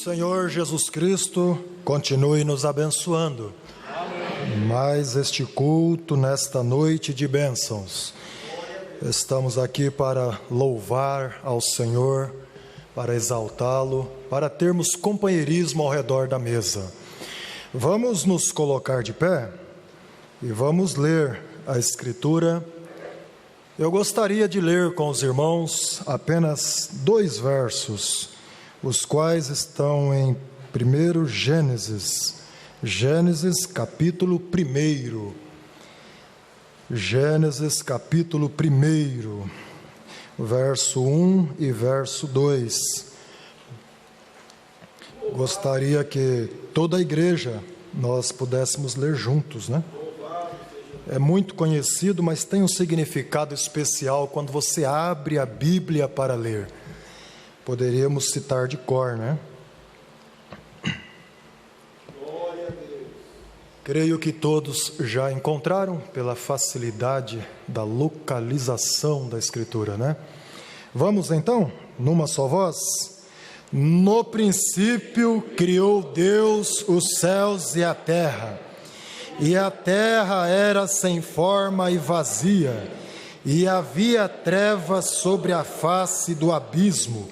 Senhor Jesus Cristo continue nos abençoando. Amém. Mais este culto nesta noite de bênçãos. Estamos aqui para louvar ao Senhor, para exaltá-lo, para termos companheirismo ao redor da mesa. Vamos nos colocar de pé e vamos ler a Escritura. Eu gostaria de ler com os irmãos apenas 2 versos, os quais estão em 1 Gênesis capítulo 1. Gênesis capítulo 1, verso 1 e verso 2. Gostaria que toda a igreja nós pudéssemos ler juntos, né? É muito conhecido, mas tem um significado especial quando você abre a Bíblia para ler. Poderíamos citar de cor, né? Glória a Deus. Creio que todos já encontraram pela facilidade da localização da Escritura, né? Vamos então, numa só voz. No princípio criou Deus os céus e a terra era sem forma e vazia, e havia trevas sobre a face do abismo,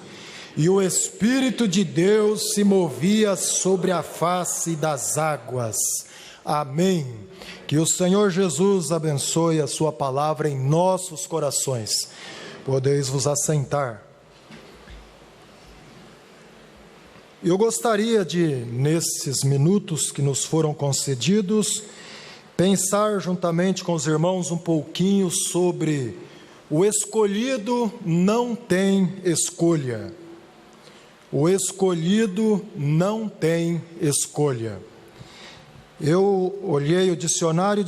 e o Espírito de Deus se movia sobre a face das águas. Amém. Que o Senhor Jesus abençoe a sua palavra em nossos corações. Podeis vos assentar. Eu gostaria de, nesses minutos que nos foram concedidos, pensar juntamente com os irmãos um pouquinho sobre o escolhido não tem escolha. O escolhido não tem escolha. Eu olhei o dicionário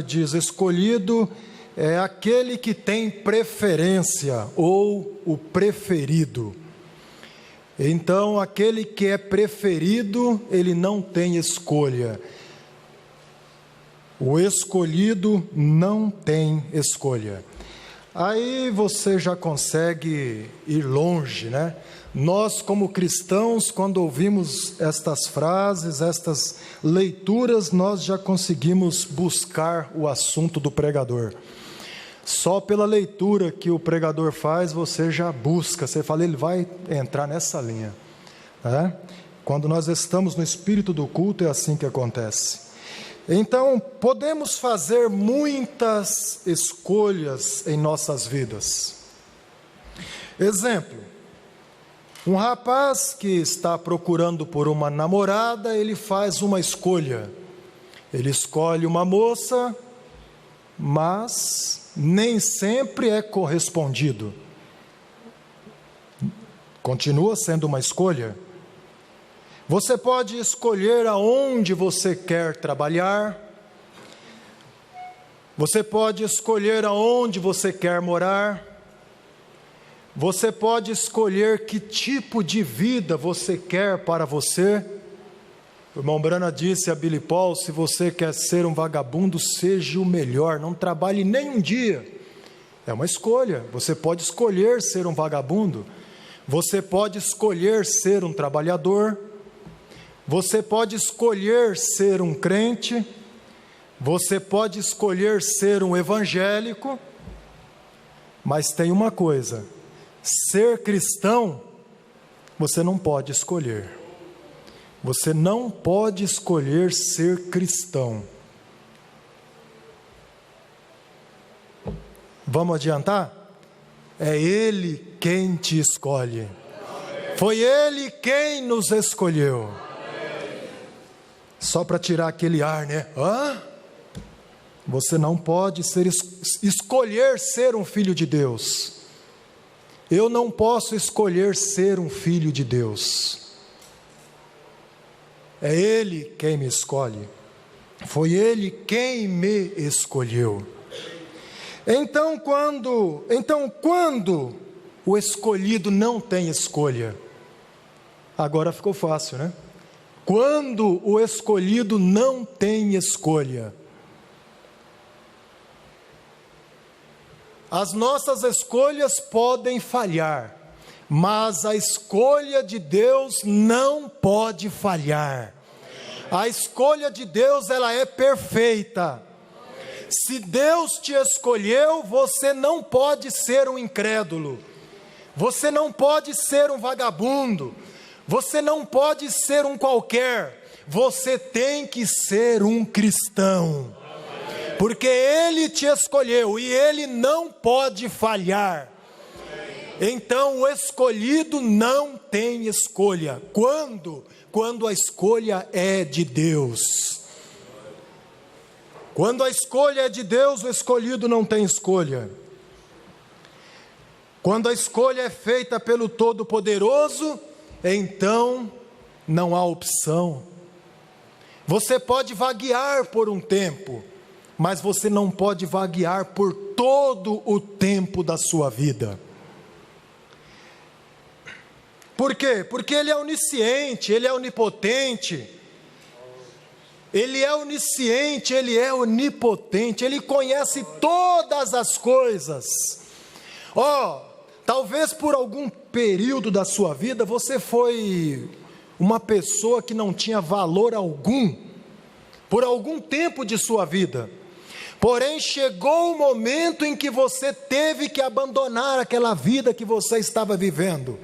diz: escolhido é aquele que tem preferência ou o preferido. Então, aquele que é preferido, ele não tem escolha. O escolhido não tem escolha. Aí você já consegue ir longe, né? Nós, como cristãos, quando ouvimos estas frases, estas leituras, nós já conseguimos buscar o assunto do pregador. Só pela leitura que o pregador faz, você já busca, você fala, ele vai entrar nessa linha, né? Quando nós estamos no espírito do culto, é assim que acontece. Então, podemos fazer muitas escolhas em nossas vidas. Exemplo, um rapaz que está procurando por uma namorada, ele faz uma escolha. Ele escolhe uma moça, mas nem sempre é correspondido. Continua sendo uma escolha. Você pode escolher aonde você quer trabalhar. Você pode escolher aonde você quer morar. Você pode escolher que tipo de vida você quer para você. O irmão Brana disse a Billy Paul: se você quer ser um vagabundo, seja o melhor, não trabalhe nem um dia. É uma escolha. Você pode escolher ser um vagabundo. Você pode escolher ser um trabalhador. Você pode escolher ser um crente. Você pode escolher ser um evangélico. Mas tem uma coisa: ser cristão, você não pode escolher. Você não pode escolher ser cristão. Vamos adiantar? É Ele quem te escolhe. Foi Ele quem nos escolheu. Só para tirar aquele ar, né? Você não pode escolher ser um filho de Deus. Eu não posso escolher ser um filho de Deus. É Ele quem me escolhe. Foi Ele quem me escolheu. Então quando o escolhido não tem escolha? Agora ficou fácil, né? Quando o escolhido não tem escolha, as nossas escolhas podem falhar, mas a escolha de Deus não pode falhar. A escolha de Deus, ela é perfeita. Se Deus te escolheu, você não pode ser um incrédulo, você não pode ser um vagabundo, você não pode ser um qualquer, você tem que ser um cristão, porque Ele te escolheu e Ele não pode falhar. Então o escolhido não tem escolha. Quando a escolha é de Deus. Quando a escolha é de Deus, o escolhido não tem escolha. Quando a escolha é feita pelo Todo-Poderoso, então não há opção. Você pode vaguear por um tempo, mas você não pode vaguear por todo o tempo da sua vida. Por quê? Porque Ele é onisciente, Ele é onipotente. Ele é onisciente, Ele é onipotente, Ele conhece todas as coisas. Talvez por algum período da sua vida, você foi uma pessoa que não tinha valor algum, por algum tempo de sua vida. Porém, chegou o momento em que você teve que abandonar aquela vida que você estava vivendo.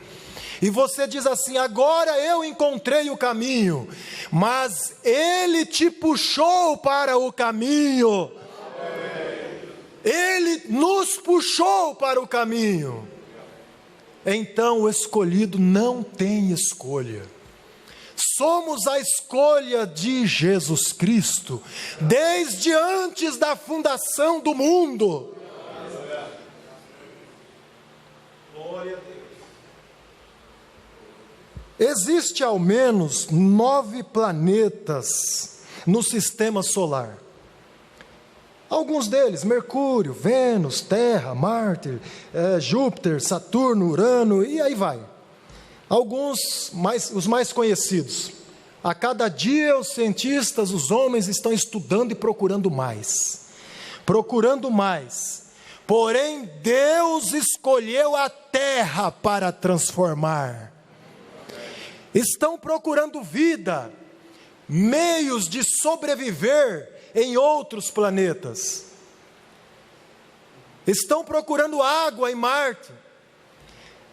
E você diz assim: agora eu encontrei o caminho, mas Ele te puxou para o caminho. Ele nos puxou para o caminho. Então o escolhido não tem escolha. Somos a escolha de Jesus Cristo, desde antes da fundação do mundo. Glória a Deus. Existe ao menos 9 planetas no sistema solar. Alguns deles, Mercúrio, Vênus, Terra, Marte, Júpiter, Saturno, Urano, e aí vai. Alguns, os mais conhecidos. A cada dia os cientistas, os homens estão estudando e procurando mais. Procurando mais. Porém, Deus escolheu a Terra para transformar. Estão procurando vida, meios de sobreviver em outros planetas. Estão procurando água em Marte.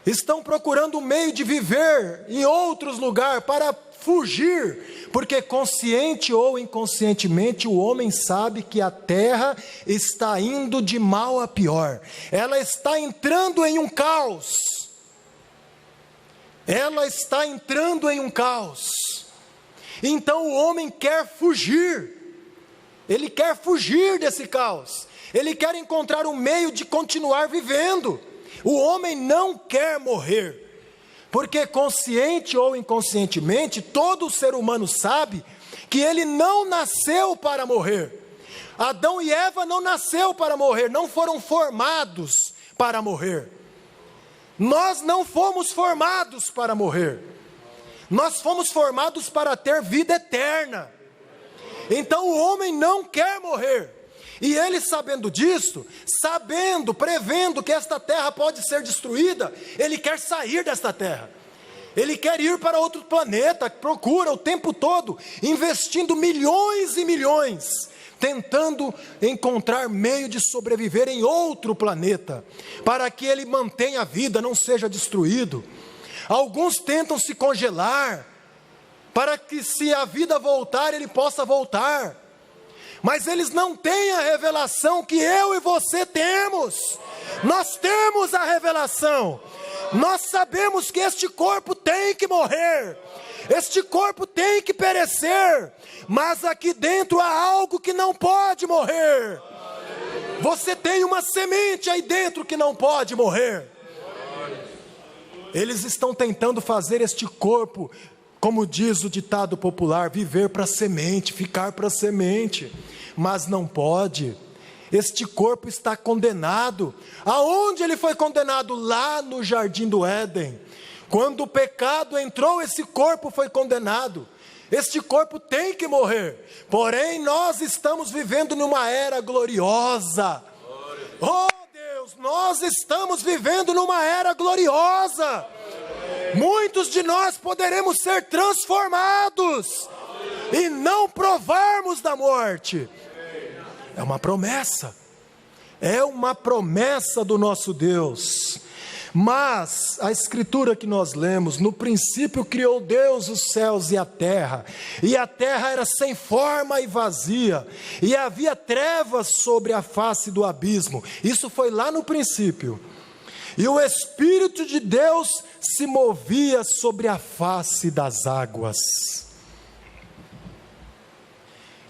Estão procurando um meio de viver em outros lugares para fugir, porque consciente ou inconscientemente o homem sabe que a Terra está indo de mal a pior. Ela está entrando em um caos. Ela está entrando em um caos. Então o homem quer fugir. Ele quer fugir desse caos. Ele quer encontrar um meio de continuar vivendo. O homem não quer morrer. Porque consciente ou inconscientemente, todo ser humano sabe que ele não nasceu para morrer. Adão e Eva não nasceu para morrer, não foram formados para morrer. Nós não fomos formados para morrer. Nós fomos formados para ter vida eterna. Então o homem não quer morrer. E ele, sabendo disso, prevendo que esta terra pode ser destruída, ele quer sair desta terra. Ele quer ir para outro planeta, procura o tempo todo, investindo milhões e milhões, tentando encontrar meio de sobreviver em outro planeta, para que ele mantenha a vida, não seja destruído. Alguns tentam se congelar, para que se a vida voltar, ele possa voltar. Mas eles não têm a revelação que eu e você temos. Nós temos a revelação. Nós sabemos que este corpo tem que morrer. Este corpo tem que perecer. Mas aqui dentro há algo que não pode morrer. Você tem uma semente aí dentro que não pode morrer. Eles estão tentando fazer este corpo, como diz o ditado popular, viver para a semente, ficar para a semente, mas não pode. Este corpo está condenado. Aonde ele foi condenado? Lá no Jardim do Éden. Quando o pecado entrou, esse corpo foi condenado. Este corpo tem que morrer. Porém, nós estamos vivendo numa era gloriosa. Oh Deus, nós estamos vivendo numa era gloriosa. Muitos de nós poderemos ser transformados e não provarmos da morte. É uma promessa. É uma promessa do nosso Deus. Mas a escritura que nós lemos: no princípio criou Deus os céus e a terra era sem forma e vazia, e havia trevas sobre a face do abismo. Isso foi lá no princípio. E o Espírito de Deus se movia sobre a face das águas.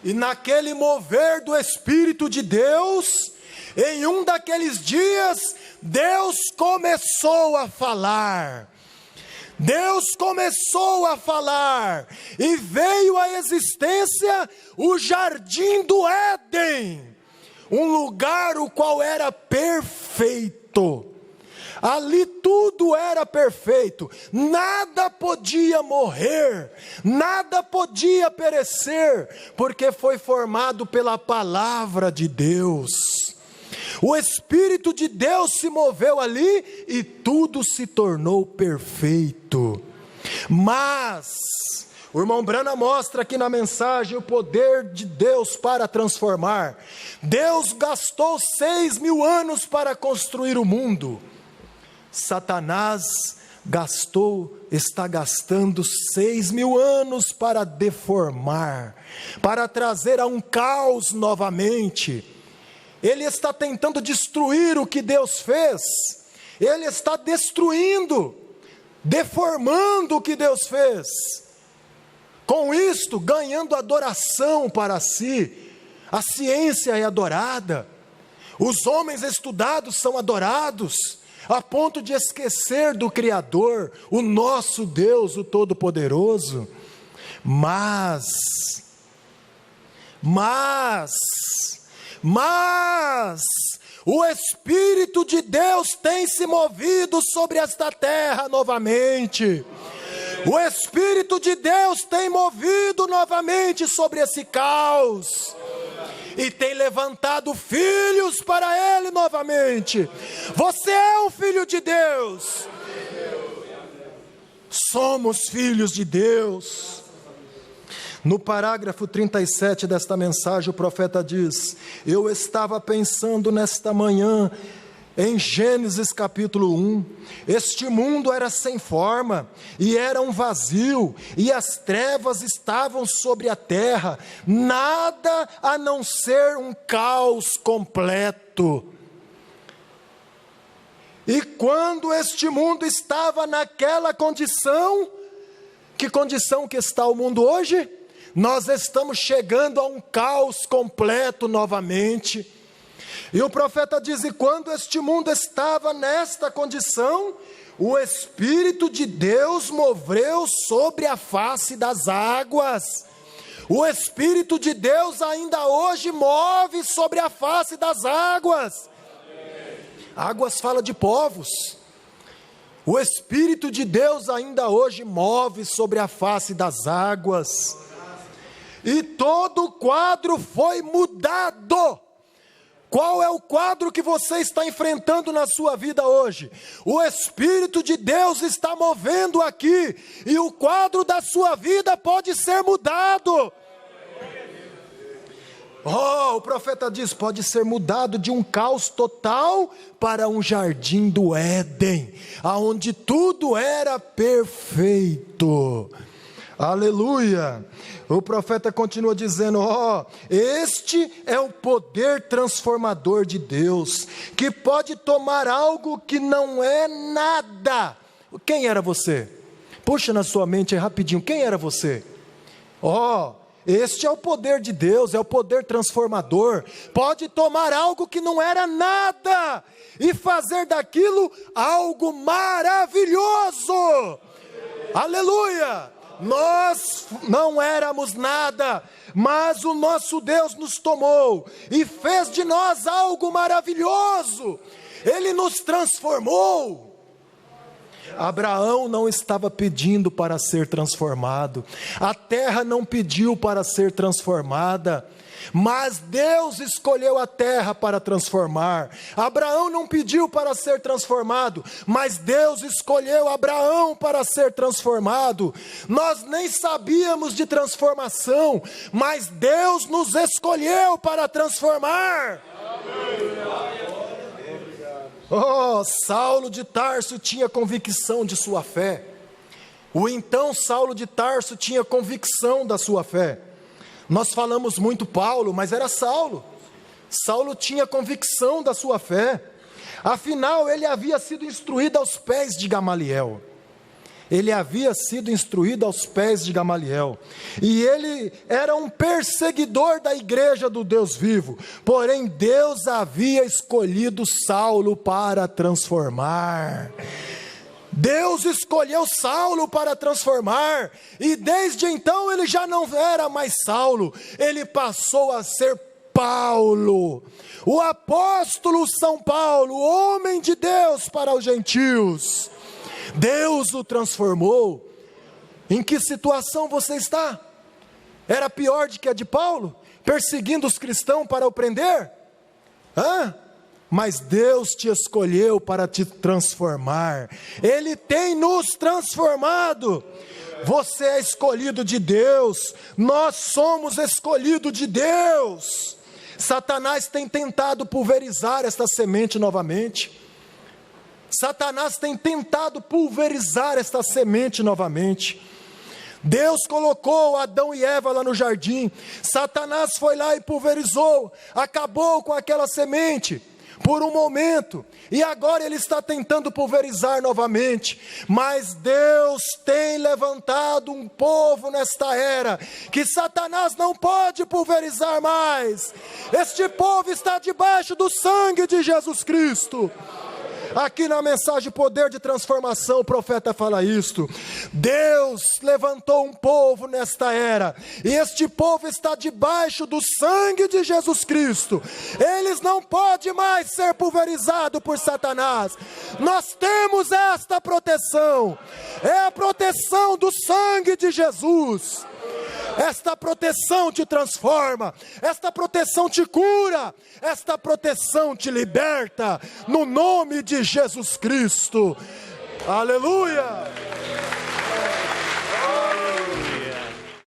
E naquele mover do Espírito de Deus, em um daqueles dias, Deus começou a falar. Deus começou a falar, e veio à existência o jardim do Éden, um lugar o qual era perfeito. Ali tudo era perfeito, nada podia morrer, nada podia perecer, porque foi formado pela palavra de Deus. O Espírito de Deus se moveu ali e tudo se tornou perfeito. Mas o irmão Branham mostra aqui na mensagem o poder de Deus para transformar. Deus gastou 6.000 anos para construir o mundo. Satanás está gastando 6.000 anos para deformar, para trazer a um caos novamente. Ele está tentando destruir o que Deus fez. Ele está destruindo, deformando o que Deus fez. Com isto, ganhando adoração para si. A ciência é adorada. Os homens estudados são adorados, a ponto de esquecer do Criador, o nosso Deus, o Todo-Poderoso. Mas, o Espírito de Deus tem se movido sobre esta terra novamente. O Espírito de Deus tem movido novamente sobre esse caos. E tem levantado filhos para Ele novamente. Você é um filho de Deus. Somos filhos de Deus. No parágrafo 37 desta mensagem, o profeta diz: eu estava pensando nesta manhã em Gênesis capítulo 1, este mundo era sem forma, e era um vazio, e as trevas estavam sobre a terra, nada a não ser um caos completo. E quando este mundo estava naquela condição, que condição que está o mundo hoje? Nós estamos chegando a um caos completo novamente. E o profeta diz: e quando este mundo estava nesta condição, o Espírito de Deus moveu sobre a face das águas. O Espírito de Deus ainda hoje move sobre a face das águas. Águas fala de povos. O Espírito de Deus ainda hoje move sobre a face das águas. E todo o quadro foi mudado. Qual é o quadro que você está enfrentando na sua vida hoje? O Espírito de Deus está movendo aqui, e o quadro da sua vida pode ser mudado. O profeta diz: pode ser mudado de um caos total para um jardim do Éden, aonde tudo era perfeito. Aleluia! O profeta continua dizendo: este é o poder transformador de Deus, que pode tomar algo que não é nada. Quem era você? Puxa na sua mente aí rapidinho, quem era você? Este é o poder de Deus, é o poder transformador. Pode tomar algo que não era nada e fazer daquilo algo maravilhoso. Aleluia! Nós não éramos nada, mas o nosso Deus nos tomou e fez de nós algo maravilhoso. Ele nos transformou. Abraão não estava pedindo para ser transformado, a terra não pediu para ser transformada, Mas Deus escolheu a terra para transformar. Abraão não pediu para ser transformado, mas Deus escolheu Abraão para ser transformado. Nós nem sabíamos de transformação, mas Deus nos escolheu para transformar. Oh, Saulo de Tarso tinha convicção de sua fé. O então Saulo de Tarso tinha convicção da sua fé. Nós falamos muito Paulo, mas era Saulo. Saulo tinha convicção da sua fé. Afinal, ele havia sido instruído aos pés de Gamaliel. Ele havia sido instruído aos pés de Gamaliel. E ele era um perseguidor da igreja do Deus vivo. Porém, Deus havia escolhido Saulo para transformar. Deus escolheu Saulo para transformar, e desde então ele já não era mais Saulo, ele passou a ser Paulo, o apóstolo São Paulo, homem de Deus para os gentios. Deus o transformou. Em que situação você está? Era pior do que a de Paulo, perseguindo os cristãos para o prender? Mas Deus te escolheu para te transformar. Ele tem nos transformado. Você é escolhido de Deus. Nós somos escolhidos de Deus. Satanás tem tentado pulverizar esta semente novamente. Satanás tem tentado pulverizar esta semente novamente. Deus colocou Adão e Eva lá no jardim. Satanás foi lá e pulverizou, acabou com aquela semente por um momento, e agora ele está tentando pulverizar novamente. Mas Deus tem levantado um povo nesta era que Satanás não pode pulverizar mais. Este povo está debaixo do sangue de Jesus Cristo. Aqui na mensagem Poder de Transformação, o profeta fala isto. Deus levantou um povo nesta era, e este povo está debaixo do sangue de Jesus Cristo. Eles não podem mais ser pulverizados por Satanás. Nós temos esta proteção, é a proteção do sangue de Jesus. Esta proteção te transforma, esta proteção te cura, esta proteção te liberta, no nome de Jesus Cristo. Aleluia!